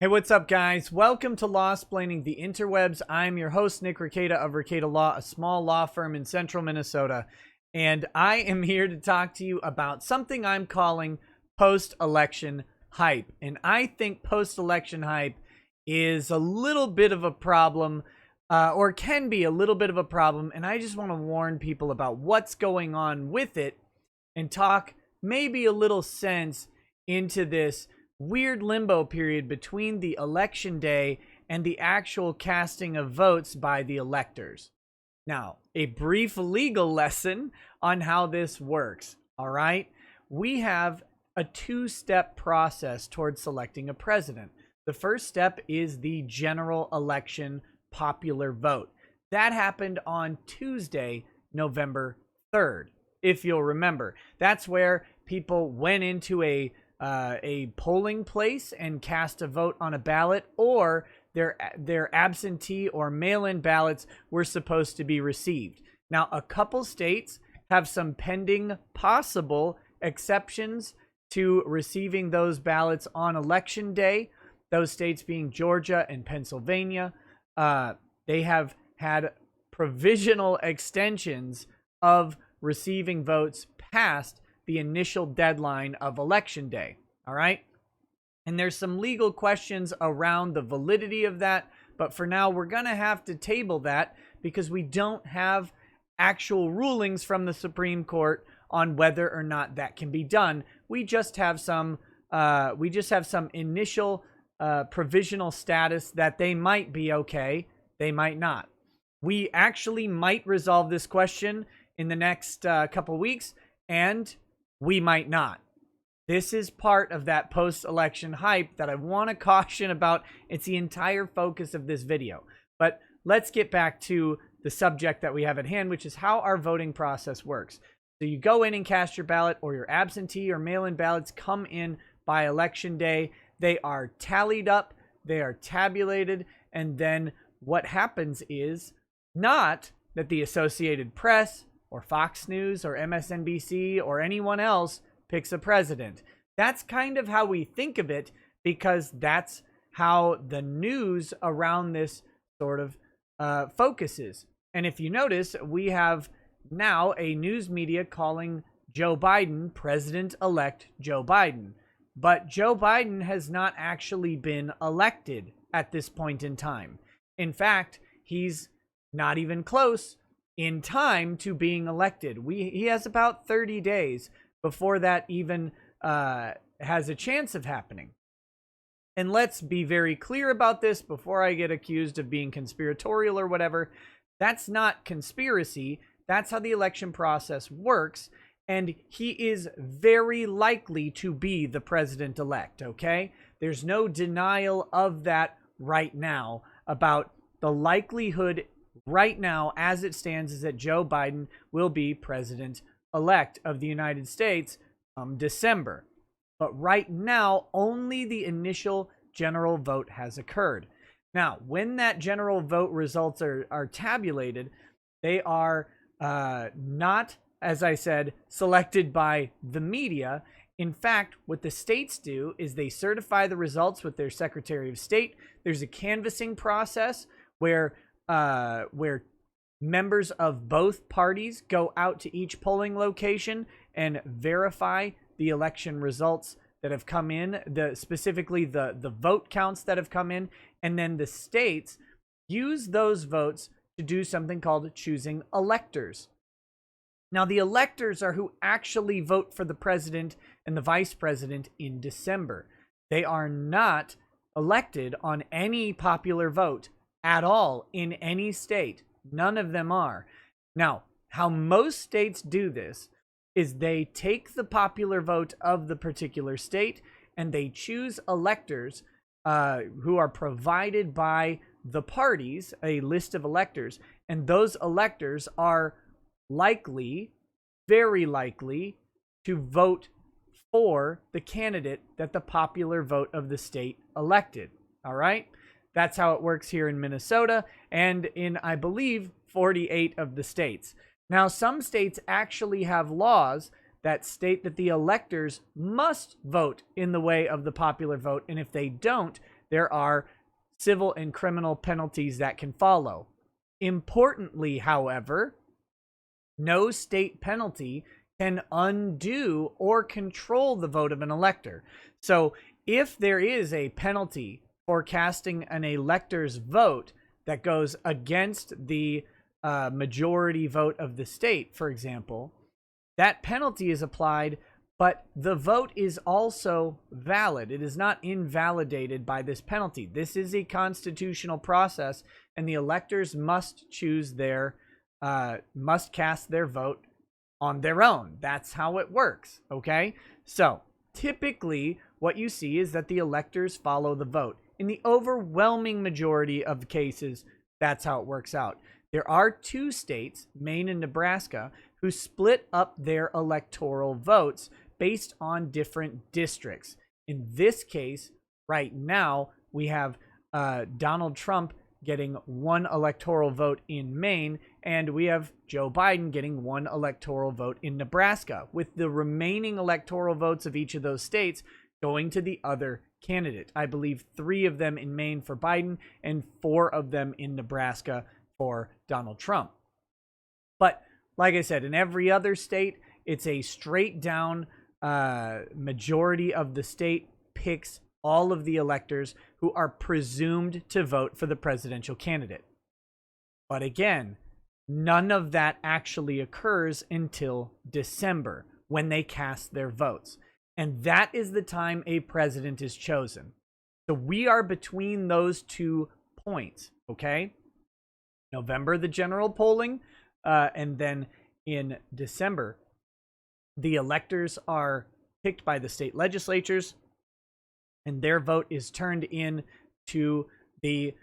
Hey, what's up, guys? Welcome to Law-Splaining the Interwebs. I'm your host, Nick Rekieta of Rekieta Law, a small law firm in central Minnesota. And I am here to talk to you about something I'm calling post-election hype. And I think post-election hype is a little bit of a problem, or can be a little bit of a problem. And I just want to warn people about what's going on with it and talk maybe a little sense into this weird limbo period between the election day and the actual casting of votes by the electors. Now, a brief legal lesson on how this works. All right. We have a two-step process towards selecting a president. The first step is the general election popular vote. That happened on Tuesday, November 3rd. If you'll remember, that's where people went into a polling place and cast a vote on a ballot, or their absentee or mail-in ballots were supposed to be received. Now, a couple states have some pending possible exceptions to receiving those ballots on election day. Those states being Georgia and Pennsylvania. They have had provisional extensions of receiving votes past the initial deadline of election day. All right. And there's some legal questions around the validity of that. But for now, we're going to have to table that because we don't have actual rulings from the Supreme Court on whether or not that can be done. We just have some initial provisional status that they might be okay. They might not. We actually might resolve this question in the next couple weeks, and we might not. This is part of that post-election hype that I want to caution about. It's the entire focus of this video. But let's get back to the subject that we have at hand, which is how our voting process works. So you go in and cast your ballot, or your absentee or mail-in ballots come in by election day. They are tallied up, they are tabulated, and then what happens is not that the Associated Press or Fox News or MSNBC or anyone else picks a president. That's kind of how we think of it, because that's how the news around this sort of focuses. And if you notice, we have now a news media calling Joe Biden President-elect Joe Biden. But Joe Biden has not actually been elected at this point in time. In fact, he's not even close in time to being elected. He has about 30 days before that even has a chance of happening. And let's be very clear about this before I get accused of being conspiratorial or whatever. That's not conspiracy. That's how the election process works. And he is very likely to be the president-elect, okay? There's no denial of that right now. About the likelihood right now, as it stands, is that Joe Biden will be president-elect of the United States December. But right now, only the initial general vote has occurred. Now, when that general vote results are tabulated, they are not, as I said, selected by the media. In fact, what the states do is they certify the results with their Secretary of State. There's a canvassing process where members of both parties go out to each polling location and verify the election results that have come in, specifically the vote counts that have come in, and then the states use those votes to do something called choosing electors. Now, the electors are who actually vote for the president and the vice president in December. They are not elected on any popular vote at all in any state. None of them are. Now, how most states do this is they take the popular vote of the particular state and they choose electors who are provided by the parties, a list of electors, and those electors are likely, very likely, to vote for the candidate that the popular vote of the state elected. All right? That's how it works here in Minnesota and in, I believe, 48 of the states. Now, some states actually have laws that state that the electors must vote in the way of the popular vote, and if they don't, there are civil and criminal penalties that can follow. Importantly, however, no state penalty can undo or control the vote of an elector. So if there is a penalty for casting an elector's vote that goes against the majority vote of the state, for example, that penalty is applied, but the vote is also valid. It is not invalidated by this penalty. This is a constitutional process, and the electors must choose must cast their vote on their own. That's how it works, okay? So typically what you see is that the electors follow the vote. In the overwhelming majority of cases, that's how it works out. There are 2 states, Maine and Nebraska, who split up their electoral votes based on different districts. In this case, right now, we have Donald Trump getting 1 electoral vote in Maine, and we have Joe Biden getting 1 electoral vote in Nebraska, with the remaining electoral votes of each of those states going to the other candidate. I believe 3 of them in Maine for Biden and 4 of them in Nebraska for Donald Trump. But like I said, in every other state, it's a straight down majority of the state picks all of the electors who are presumed to vote for the presidential candidate. But again, none of that actually occurs until December, when they cast their votes. And that is the time a president is chosen. So we are between those 2 points, okay? November, the general polling, and then in December, the electors are picked by the state legislatures, and their vote is turned in to the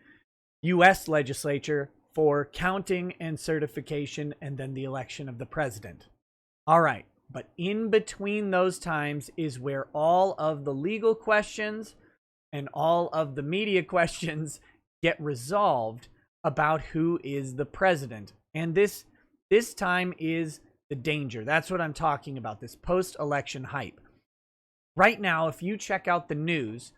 U.S. legislature for counting and certification, and then the election of the president. All right, but in between those times is where all of the legal questions and all of the media questions get resolved about who is the president. And this time is the danger. That's what I'm talking about, this post-election hype. Right now, if you check out the news,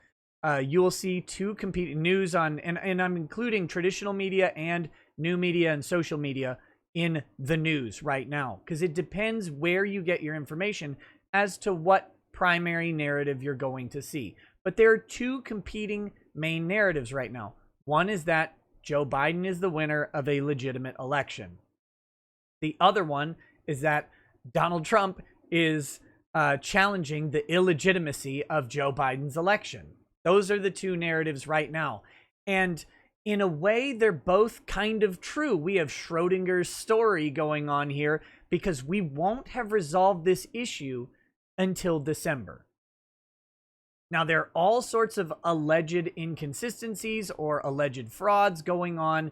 you will see 2 competing news on, and I'm including traditional media and new media and social media in the news right now, because it depends where you get your information as to what primary narrative you're going to see. But there are 2 competing main narratives right now. One is that Joe Biden is the winner of a legitimate election. The other one is that Donald Trump is challenging the illegitimacy of Joe Biden's election. Those are the 2 narratives right now. And in a way, they're both kind of true. We have Schrodinger's story going on here because we won't have resolved this issue until December. Now, there are all sorts of alleged inconsistencies or alleged frauds going on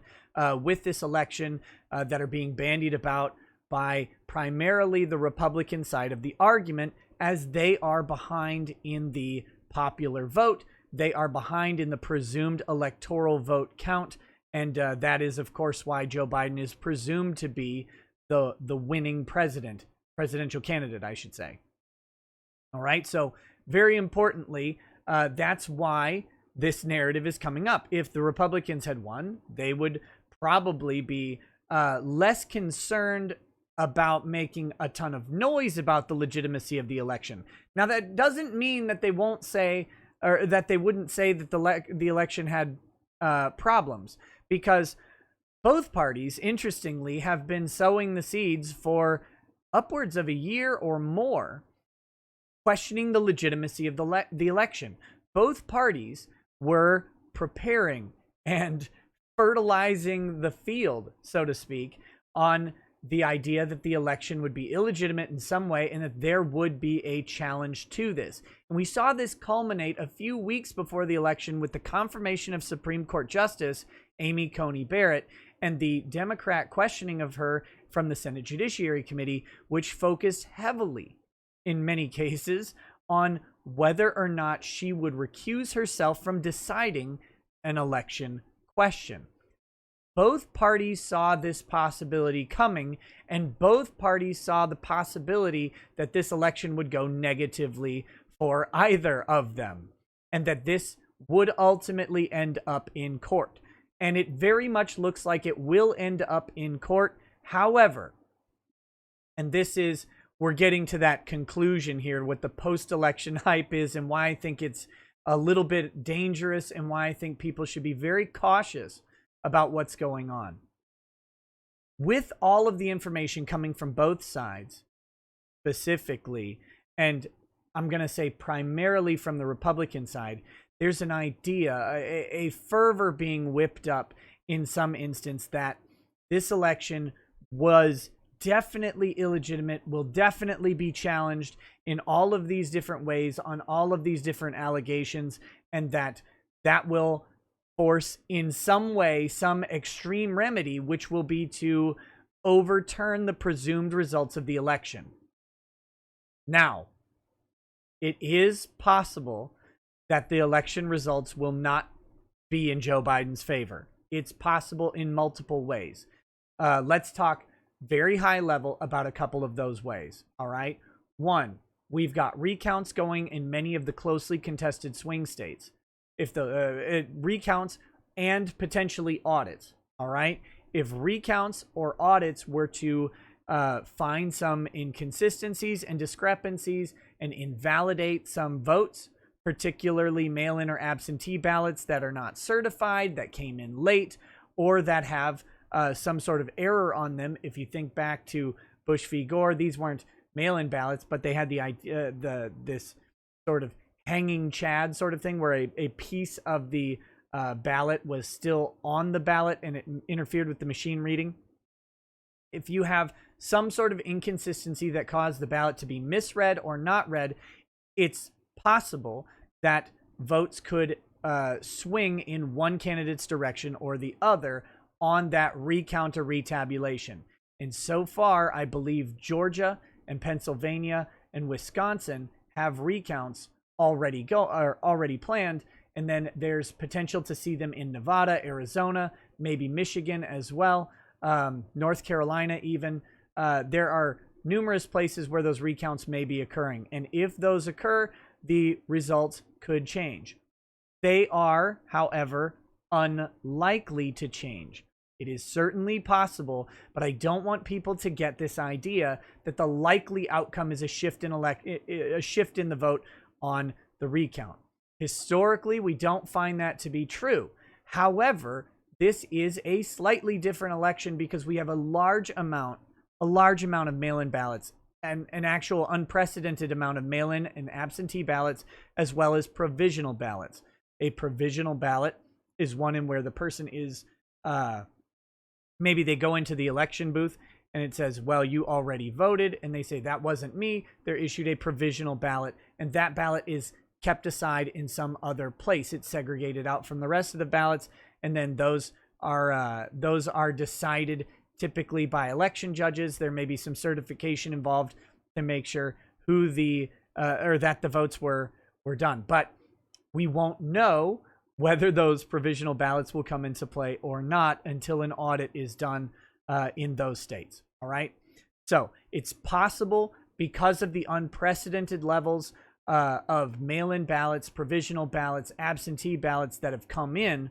with this election that are being bandied about by primarily the Republican side of the argument, as they are behind in the popular vote. They are behind in the presumed electoral vote count. And that is, of course, why Joe Biden is presumed to be the winning presidential candidate, I should say. All right. So very importantly, that's why this narrative is coming up. If the Republicans had won, they would probably be less concerned about making a ton of noise about the legitimacy of the election. Now, that doesn't mean that they won't say, or that they wouldn't say that the election had problems, because both parties, interestingly, have been sowing the seeds for upwards of a year or more, questioning the legitimacy of the election. Both parties were preparing and fertilizing the field, so to speak, on the idea that the election would be illegitimate in some way and that there would be a challenge to this. And we saw this culminate a few weeks before the election with the confirmation of Supreme Court Justice Amy Coney Barrett and the Democrat questioning of her from the Senate Judiciary Committee, which focused heavily, in many cases, on whether or not she would recuse herself from deciding an election question. Both parties saw this possibility coming, and both parties saw the possibility that this election would go negatively for either of them, and that this would ultimately end up in court. And it very much looks like it will end up in court. However, and this is, we're getting to that conclusion here, what the post-election hype is and why I think it's a little bit dangerous and why I think people should be very cautious about what's going on. With all of the information coming from both sides, specifically, and I'm going to say primarily from the Republican side, there's an idea, a fervor being whipped up in some instance that this election was definitely illegitimate, will definitely be challenged in all of these different ways on all of these different allegations, and that will force in some way some extreme remedy, which will be to overturn the presumed results of the election. Now, it is possible that the election results will not be in Joe Biden's favor. It's possible in multiple ways. Let's talk very high level about a couple of those ways. All right. One, we've got recounts going in many of the closely contested swing states. If the recounts and potentially audits. All right. If recounts or audits were to find some inconsistencies and discrepancies and invalidate some votes, particularly mail-in or absentee ballots that are not certified, that came in late, or that have some sort of error on them. If you think back to Bush v. Gore, these weren't mail-in ballots, but they had the idea, this sort of hanging chad sort of thing, where a piece of the ballot was still on the ballot and it interfered with the machine reading. If you have some sort of inconsistency that caused the ballot to be misread or not read, it's possible that votes could swing in one candidate's direction or the other on that recount or retabulation. And so far, I believe Georgia and Pennsylvania and Wisconsin have recounts already planned, and then there's potential to see them in Nevada, Arizona, maybe Michigan as well, North Carolina even. There are numerous places where those recounts may be occurring, and if those occur, the results could change. They are, however, unlikely to change. It is certainly possible, but I don't want people to get this idea that the likely outcome is a shift in the vote on the recount. Historically, we don't find that to be true. However, this is a slightly different election because we have a large amount of mail-in ballots and an actual unprecedented amount of mail-in and absentee ballots, as well as provisional ballots. A provisional ballot is one in where the person is maybe they go into the election booth and it says, well, you already voted, and they say, that wasn't me. They're issued a provisional ballot, and that ballot is kept aside in some other place. It's segregated out from the rest of the ballots, and then those are decided typically by election judges. There may be some certification involved to make sure who that the votes were done. But we won't know whether those provisional ballots will come into play or not until an audit is done in those states. All right. So it's possible, because of the unprecedented levels of mail-in ballots, provisional ballots, absentee ballots that have come in,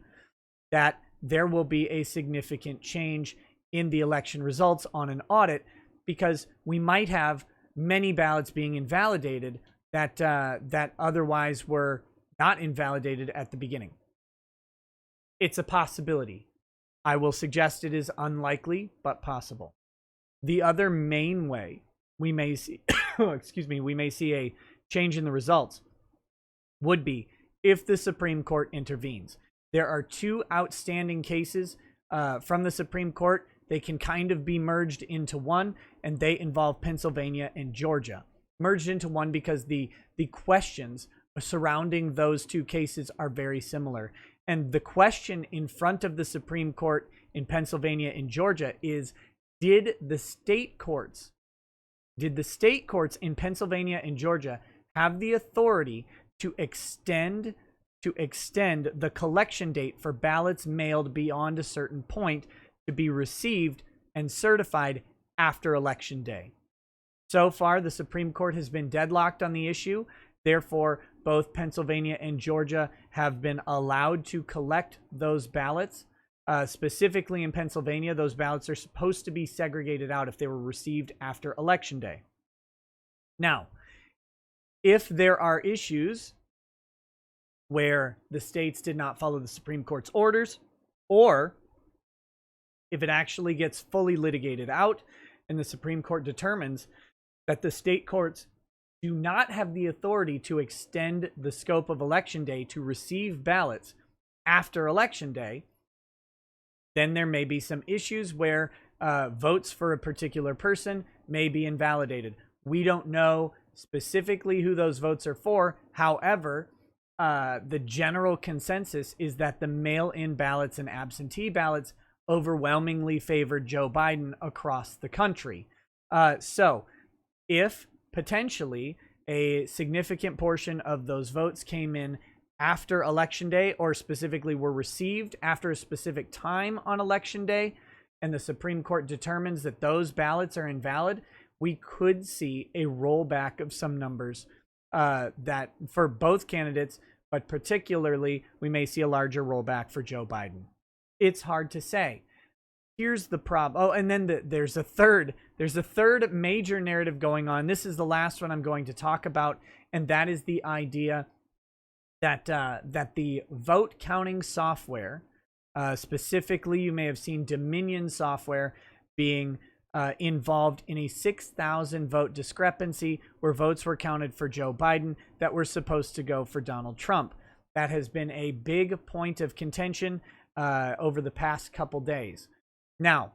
that there will be a significant change in the election results on an audit, because we might have many ballots being invalidated that otherwise were not invalidated at the beginning. It's a possibility. I will suggest it is unlikely, but possible. The other main way we may see, we may see a change in the results would be if the Supreme Court intervenes. There are two outstanding cases from the Supreme Court. They can kind of be merged into one, and they involve Pennsylvania and Georgia. Merged into one because the questions surrounding those two cases are very similar. And the question in front of the Supreme Court in Pennsylvania and Georgia is, did the state courts in Pennsylvania and Georgia have the authority to extend the collection date for ballots mailed beyond a certain point to be received and certified after Election Day? So far, the Supreme Court has been deadlocked on the issue. Therefore, both Pennsylvania and Georgia have been allowed to collect those ballots. Specifically in Pennsylvania, those ballots are supposed to be segregated out if they were received after Election Day. Now, if there are issues where the states did not follow the Supreme Court's orders, or if it actually gets fully litigated out and the Supreme Court determines that the state courts do not have the authority to extend the scope of Election Day to receive ballots after Election Day, then there may be some issues where votes for a particular person may be invalidated. We don't know specifically who those votes are for. However, the general consensus is that the mail-in ballots and absentee ballots overwhelmingly favored Joe Biden across the country. So if potentially a significant portion of those votes came in after Election Day, or specifically were received after a specific time on Election Day, and the Supreme Court determines that those ballots are invalid, we could see a rollback of some numbers that for both candidates, but particularly we may see a larger rollback for Joe Biden. It's hard to say. Here's the problem. Oh, and then there's a third major narrative going on. This is the last one I'm going to talk about, and that is the idea that the vote counting software, specifically, you may have seen Dominion software being involved in a 6,000 vote discrepancy where votes were counted for Joe Biden that were supposed to go for Donald Trump. That has been a big point of contention over the past couple days. Now,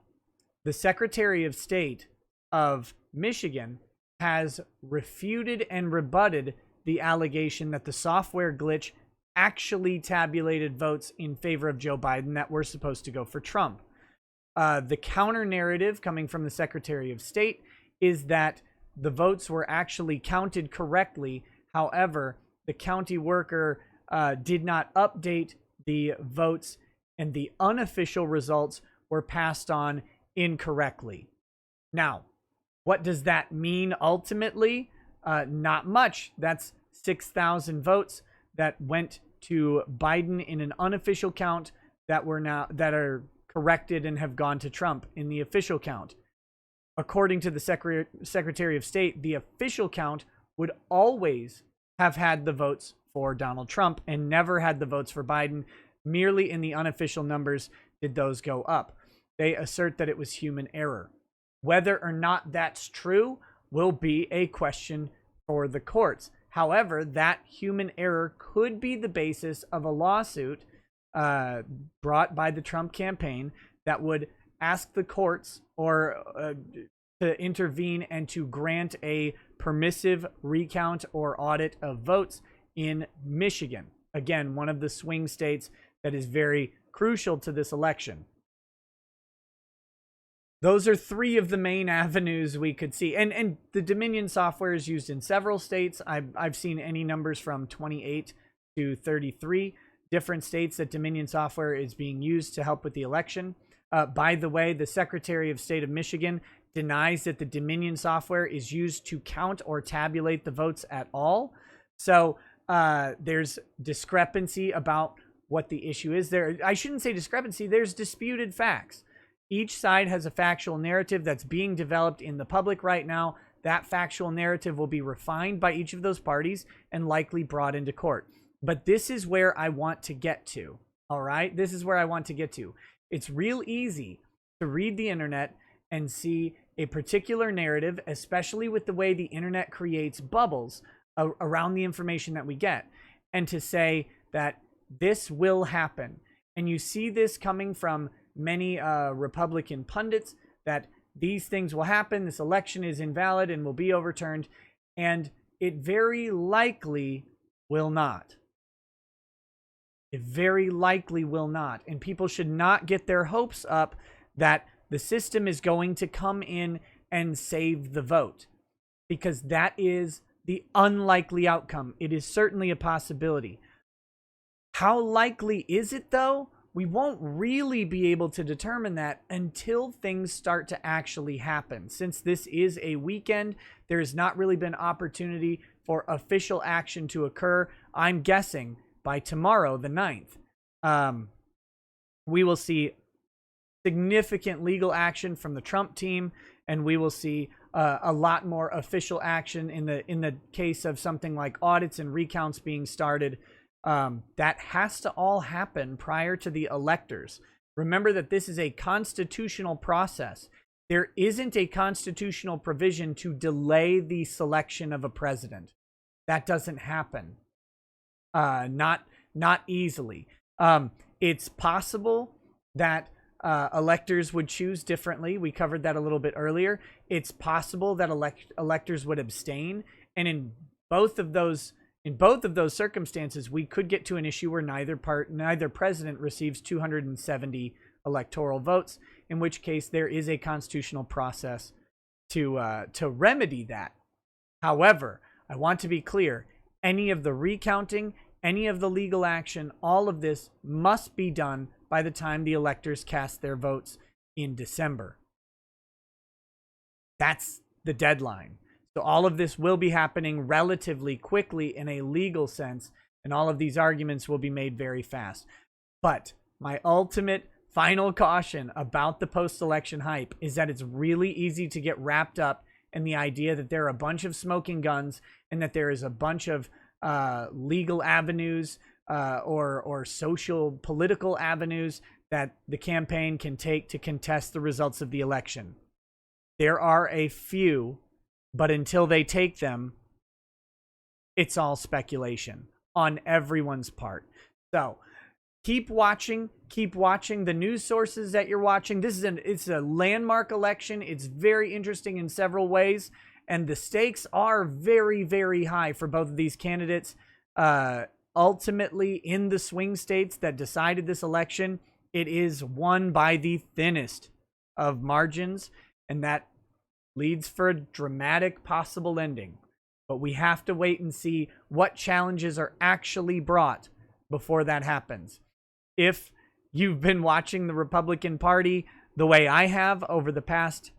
the Secretary of State of Michigan has refuted and rebutted the allegation that the software glitch actually tabulated votes in favor of Joe Biden that were supposed to go for Trump. The counter narrative coming from the Secretary of State is that the votes were actually counted correctly. However, the county worker did not update the votes, and the unofficial results were passed on incorrectly. Now, what does that mean ultimately? Not much. That's 6,000 votes that went to Biden in an unofficial count that are corrected and have gone to Trump in the official count. According to the Secretary of State, the official count would always have had the votes for Donald Trump and never had the votes for Biden. Merely in the unofficial numbers did those go up. They assert that it was human error. Whether or not that's true will be a question for the courts. However, that human error could be the basis of a lawsuit brought by the Trump campaign that would ask the courts or to intervene and to grant a permissive recount or audit of votes in Michigan. Again, one of the swing states that is very crucial to this election. Those are three of the main avenues we could see. And the Dominion software is used in several states. I've seen any numbers from 28 to 33 different states that Dominion software is being used to help with the election. By the way, the Secretary of State of Michigan denies that the Dominion software is used to count or tabulate the votes at all. So there's discrepancy about what the issue is there. I shouldn't say discrepancy. There's disputed facts. Each side has a factual narrative that's being developed in the public right now. That factual narrative will be refined by each of those parties and likely brought into court. But this is where I want to get to. All right? This is where I want to get to. It's real easy to read the internet and see a particular narrative, especially with the way the internet creates bubbles around the information that we get, and to say that this will happen. And you see this coming from many Republican pundits, that these things will happen, this election is invalid and will be overturned, and it very likely will not. It very likely will not. And people should not get their hopes up that the system is going to come in and save the vote, because that is the unlikely outcome. It is certainly a possibility. How likely is it, though? We won't really be able to determine that until things start to actually happen. Since this is a weekend, there has not really been opportunity for official action to occur. I'm guessing by tomorrow, the 9th, we will see significant legal action from the Trump team, and we will see a lot more official action in the case of something like audits and recounts being started. That has to all happen prior to the electors. Remember that this is a constitutional process. There isn't a constitutional provision to delay the selection of a president. That doesn't happen. Not easily. It's possible that electors would choose differently. We covered that a little bit earlier. It's possible that electors would abstain, and in both of those circumstances, we could get to an issue where neither president receives 270 electoral votes, in which case there is a constitutional process to remedy that. However, I want to be clear, any of the recounting, any of the legal action, all of this must be done by the time the electors cast their votes in December. That's the deadline. So all of this will be happening relatively quickly in a legal sense, and all of these arguments will be made very fast. But my ultimate final caution about the post-election hype is that it's really easy to get wrapped up in the idea that there are a bunch of smoking guns and that there is a bunch of legal avenues or social political avenues that the campaign can take to contest the results of the election. There are a few, but until they take them, it's all speculation on everyone's part. So keep watching the news sources that you're watching. It's a landmark election. It's very interesting in several ways, and the stakes are very, very high for both of these candidates. Ultimately, in the swing states that decided this election, it is won by the thinnest of margins, and that leads for a dramatic possible ending. But we have to wait and see what challenges are actually brought before that happens. If you've been watching the Republican Party the way I have over the past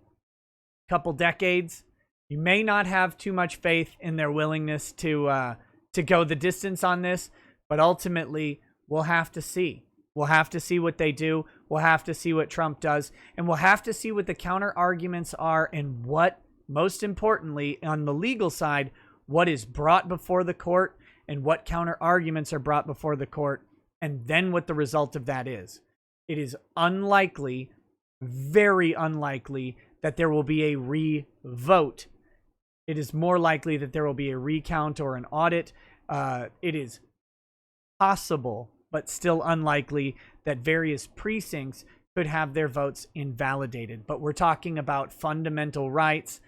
couple decades, you may not have too much faith in their willingness to go the distance on this, but ultimately we'll have to see. We'll have to see what they do. We'll have to see what Trump does, and we'll have to see what the counter arguments are, and what, most importantly, on the legal side, what is brought before the court and what counter arguments are brought before the court, and then what the result of that is. It is unlikely, very unlikely, that there will be a re-vote. It is more likely that there will be a recount or an audit. It is possible, but still unlikely, that various precincts could have their votes invalidated. But we're talking about fundamental rights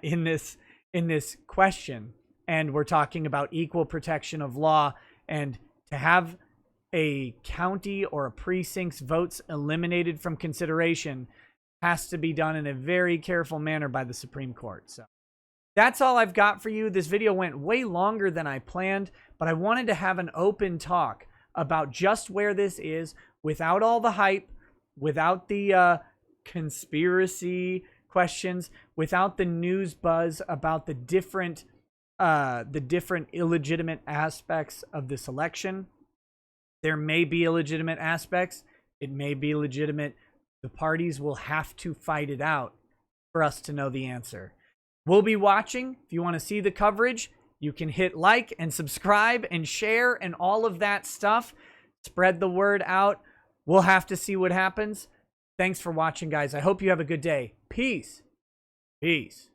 in this question, and we're talking about equal protection of law, and to have a county or a precinct's votes eliminated from consideration has to be done in a very careful manner by the Supreme Court. So that's all I've got for you. This video went way longer than I planned, but I wanted to have an open talk about just where this is, without all the hype, without the conspiracy questions, without the news buzz about the different illegitimate aspects of this election. There may be illegitimate aspects. It may be legitimate. The parties will have to fight it out for us to know the answer. We'll be watching. If you want to see the coverage, you can hit like and subscribe and share and all of that stuff. Spread the word out. We'll have to see what happens. Thanks for watching, guys. I hope you have a good day. Peace. Peace.